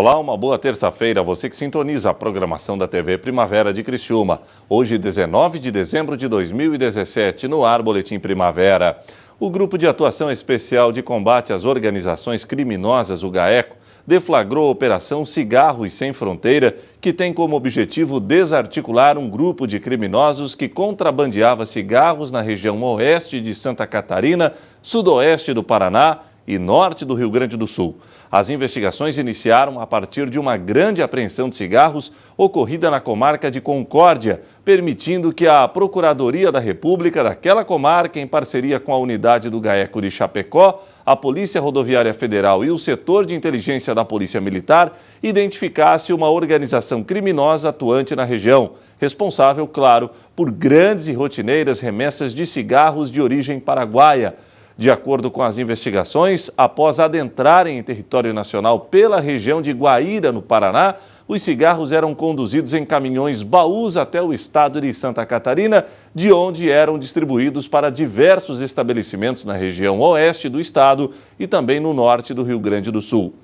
Olá, uma boa terça-feira, você que sintoniza a programação da TV Primavera de Criciúma. Hoje, 19 de dezembro de 2017, no ar Boletim Primavera. O Grupo de Atuação Especial de Combate às Organizações Criminosas, o GAECO, deflagrou a Operação Cigarros Sem Fronteira, que tem como objetivo desarticular um grupo de criminosos que contrabandeava cigarros na região oeste de Santa Catarina, sudoeste do Paraná e norte do Rio Grande do Sul. As investigações iniciaram a partir de uma grande apreensão de cigarros ocorrida na comarca de Concórdia, permitindo que a Procuradoria da República daquela comarca, em parceria com a unidade do GAECO de Chapecó, a Polícia Rodoviária Federal e o setor de inteligência da Polícia Militar, identificasse uma organização criminosa atuante na região, responsável, claro, por grandes e rotineiras remessas de cigarros de origem paraguaia. De acordo com as investigações, após adentrarem em território nacional pela região de Guaíra, no Paraná, os cigarros eram conduzidos em caminhões baús até o estado de Santa Catarina, de onde eram distribuídos para diversos estabelecimentos na região oeste do estado e também no norte do Rio Grande do Sul.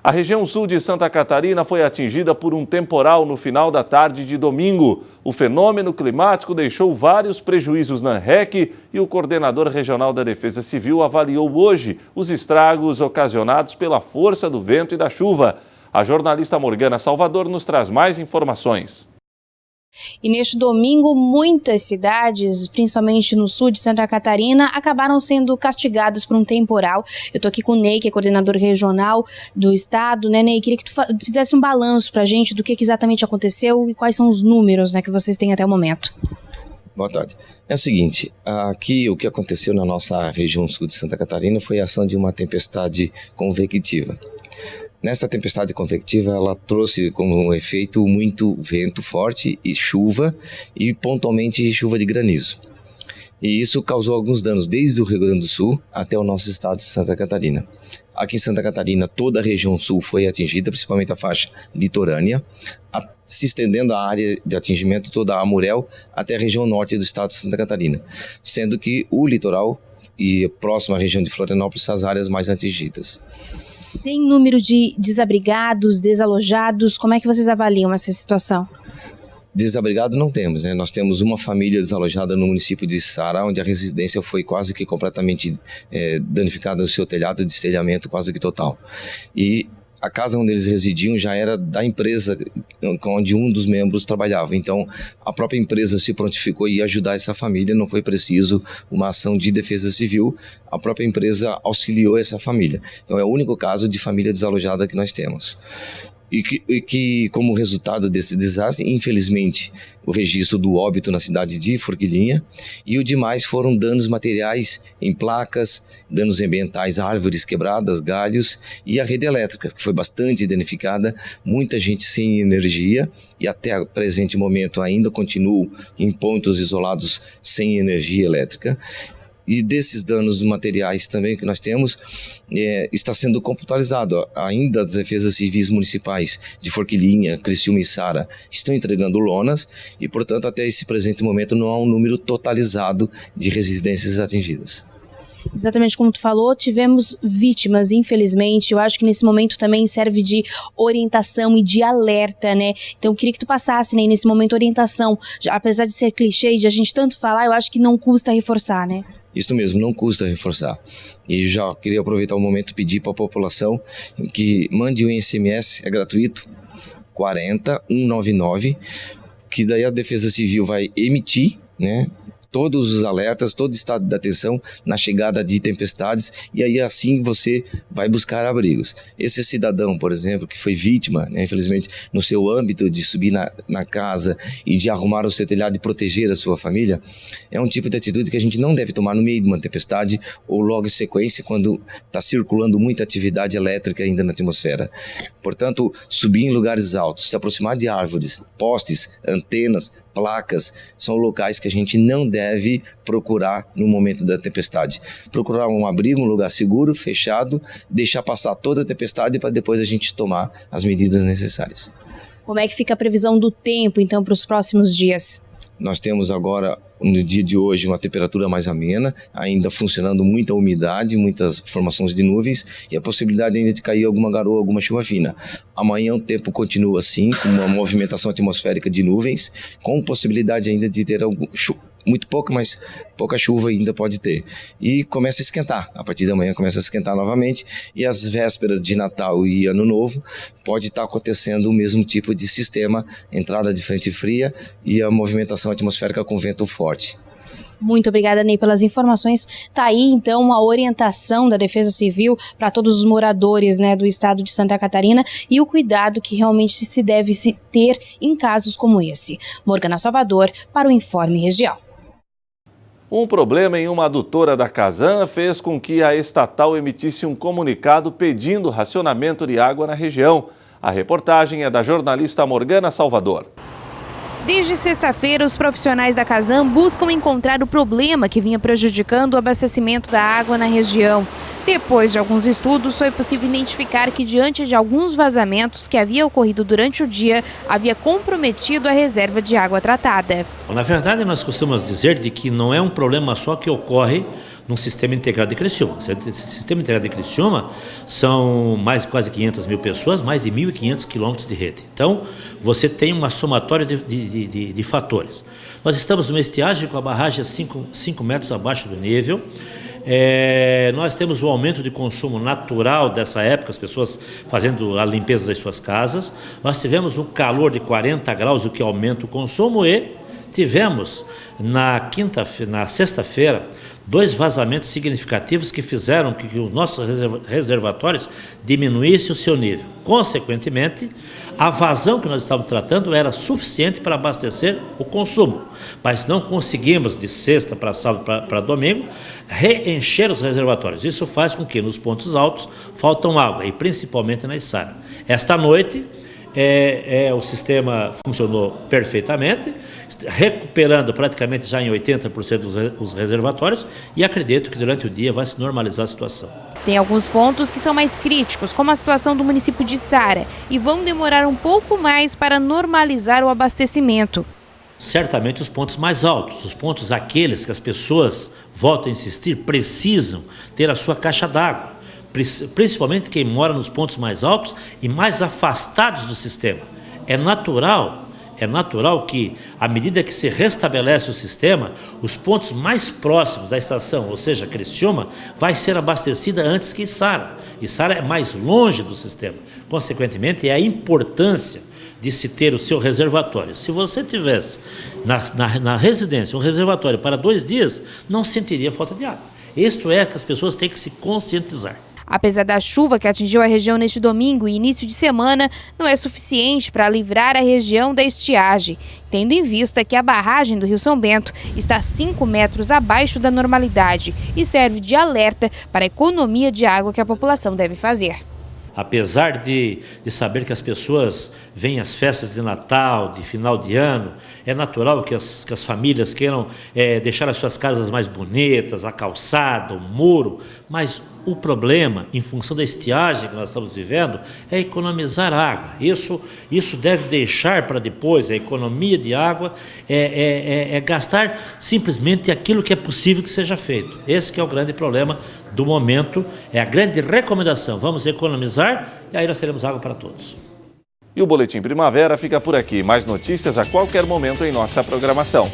A região sul de Santa Catarina foi atingida por um temporal no final da tarde de domingo. O fenômeno climático deixou vários prejuízos na REC e o coordenador regional da Defesa Civil avaliou hoje os estragos ocasionados pela força do vento e da chuva. A jornalista Morgana Salvador nos traz mais informações. E neste domingo, muitas cidades, principalmente no sul de Santa Catarina, acabaram sendo castigadas por um temporal. Eu estou aqui com o Ney, que é coordenador regional do estado, né, Ney? Queria que tu fizesse um balanço para a gente do que exatamente aconteceu e quais são os números, né, que vocês têm até o momento. Boa tarde. É o seguinte, aqui o que aconteceu na nossa região sul de Santa Catarina foi a ação de uma tempestade convectiva. Nessa tempestade convectiva, ela trouxe como efeito muito vento forte e chuva, e pontualmente chuva de granizo. E isso causou alguns danos desde o Rio Grande do Sul até o nosso estado de Santa Catarina. Aqui em Santa Catarina, toda a região sul foi atingida, principalmente a faixa litorânea, se estendendo a área de atingimento toda a Amurel até a região norte do estado de Santa Catarina, sendo que o litoral e a próxima região de Florianópolis são as áreas mais atingidas. Tem número de desabrigados, desalojados? Como é que vocês avaliam essa situação? Desabrigado não temos, né? Nós temos uma família desalojada no município de Sara, onde a residência foi quase que completamente danificada no seu telhado, de destelhamento quase que total. E a casa onde eles residiam já era da empresa onde um dos membros trabalhava. Então, a própria empresa se prontificou em ajudar essa família. Não foi preciso uma ação de defesa civil. A própria empresa auxiliou essa família. Então, é o único caso de família desalojada que nós temos. E que, como resultado desse desastre, infelizmente, o registro do óbito na cidade de Forquilinha e o demais foram danos materiais em placas, danos ambientais, árvores quebradas, galhos e a rede elétrica, que foi bastante danificada, muita gente sem energia e até o presente momento ainda continua em pontos isolados sem energia elétrica. E desses danos materiais também que nós temos, está sendo computarizado. Ainda as defesas civis municipais de Forquilinha, Criciúma e Sara estão entregando lonas e, portanto, até esse presente momento não há um número totalizado de residências atingidas. Exatamente como tu falou, tivemos vítimas, infelizmente. Eu acho que nesse momento também serve de orientação e de alerta, né? Então eu queria que tu passasse, né, nesse momento orientação. Apesar de ser clichê e de a gente tanto falar, eu acho que não custa reforçar, né? Isso mesmo, não custa reforçar. E já queria aproveitar o momento e pedir para a população que mande um SMS, é gratuito, 40199, que daí a Defesa Civil vai emitir, né, todos os alertas, todo o estado de atenção na chegada de tempestades, e aí assim você vai buscar abrigos. Esse cidadão, por exemplo, que foi vítima, né, infelizmente, no seu âmbito de subir na casa e de arrumar o seu telhado e proteger a sua família, é um tipo de atitude que a gente não deve tomar no meio de uma tempestade ou logo em sequência quando está circulando muita atividade elétrica ainda na atmosfera. Portanto, subir em lugares altos, se aproximar de árvores, postes, antenas, placas, são locais que a gente não deve procurar no momento da tempestade. Procurar um abrigo, um lugar seguro, fechado, deixar passar toda a tempestade para depois a gente tomar as medidas necessárias. Como é que fica a previsão do tempo, então, para os próximos dias? Nós temos agora, no dia de hoje, uma temperatura mais amena, ainda funcionando muita umidade, muitas formações de nuvens e a possibilidade ainda de cair alguma garoa, alguma chuva fina. Amanhã o tempo continua assim, com uma movimentação atmosférica de nuvens, com possibilidade ainda de ter muito pouca, mas pouca chuva ainda pode ter. E começa a esquentar, a partir da manhã começa a esquentar novamente e as vésperas de Natal e Ano Novo pode estar acontecendo o mesmo tipo de sistema, entrada de frente fria e a movimentação atmosférica com vento forte. Muito obrigada, Ney, pelas informações. Tá aí, então, uma orientação da Defesa Civil para todos os moradores, né, do estado de Santa Catarina e o cuidado que realmente se deve ter em casos como esse. Morgana Salvador para o Informe Região. Um problema em uma adutora da Casan fez com que a estatal emitisse um comunicado pedindo racionamento de água na região. A reportagem é da jornalista Morgana Salvador. Desde sexta-feira, os profissionais da Casan buscam encontrar o problema que vinha prejudicando o abastecimento da água na região. Depois de alguns estudos, foi possível identificar que, diante de alguns vazamentos que havia ocorrido durante o dia, havia comprometido a reserva de água tratada. Na verdade, nós costumamos dizer de que não é um problema só que ocorre num sistema integrado de Criciúma. Esse sistema integrado de Criciúma são quase 500 mil pessoas, mais de 1.500 quilômetros de rede. Então, você tem uma somatória de fatores. Nós estamos numa estiagem com a barragem a 5 metros abaixo do nível. Nós temos o aumento de consumo natural dessa época, as pessoas fazendo a limpeza das suas casas. Nós tivemos um calor de 40 graus, o que aumenta o consumo, e tivemos na sexta-feira 2 vazamentos significativos que fizeram que os nossos reservatórios diminuíssem o seu nível. Consequentemente, a vazão que nós estávamos tratando era suficiente para abastecer o consumo, mas não conseguimos, de sexta para sábado para domingo, reencher os reservatórios. Isso faz com que nos pontos altos faltam água, e principalmente na Içara. Esta noite, o sistema funcionou perfeitamente, recuperando praticamente já em 80% os reservatórios, e acredito que durante o dia vai se normalizar a situação. Tem alguns pontos que são mais críticos, como a situação do município de Içara, e vão demorar um pouco mais para normalizar o abastecimento. Certamente os pontos mais altos, os pontos aqueles que as pessoas, volto a insistir, precisam ter a sua caixa d'água. Principalmente quem mora nos pontos mais altos e mais afastados do sistema. É natural que, à medida que se restabelece o sistema, os pontos mais próximos da estação, ou seja, Criciúma, vai ser abastecida antes que Içara. Içara é mais longe do sistema. Consequentemente, é a importância de se ter o seu reservatório. Se você tivesse na residência um reservatório para 2 dias, não sentiria falta de água. Isto é que as pessoas têm que se conscientizar. Apesar da chuva que atingiu a região neste domingo e início de semana, não é suficiente para livrar a região da estiagem, tendo em vista que a barragem do Rio São Bento está 5 metros abaixo da normalidade e serve de alerta para a economia de água que a população deve fazer. Apesar de saber que as pessoas vêm às festas de Natal, de final de ano, é natural que as famílias queiram deixar as suas casas mais bonitas, a calçada, o muro, mas o problema, em função da estiagem que nós estamos vivendo, é economizar água. Isso deve deixar para depois, a economia de água é gastar simplesmente aquilo que é possível que seja feito. Esse que é o grande problema do momento, é a grande recomendação. Vamos economizar e aí nós teremos água para todos. E o Boletim Primavera fica por aqui. Mais notícias a qualquer momento em nossa programação.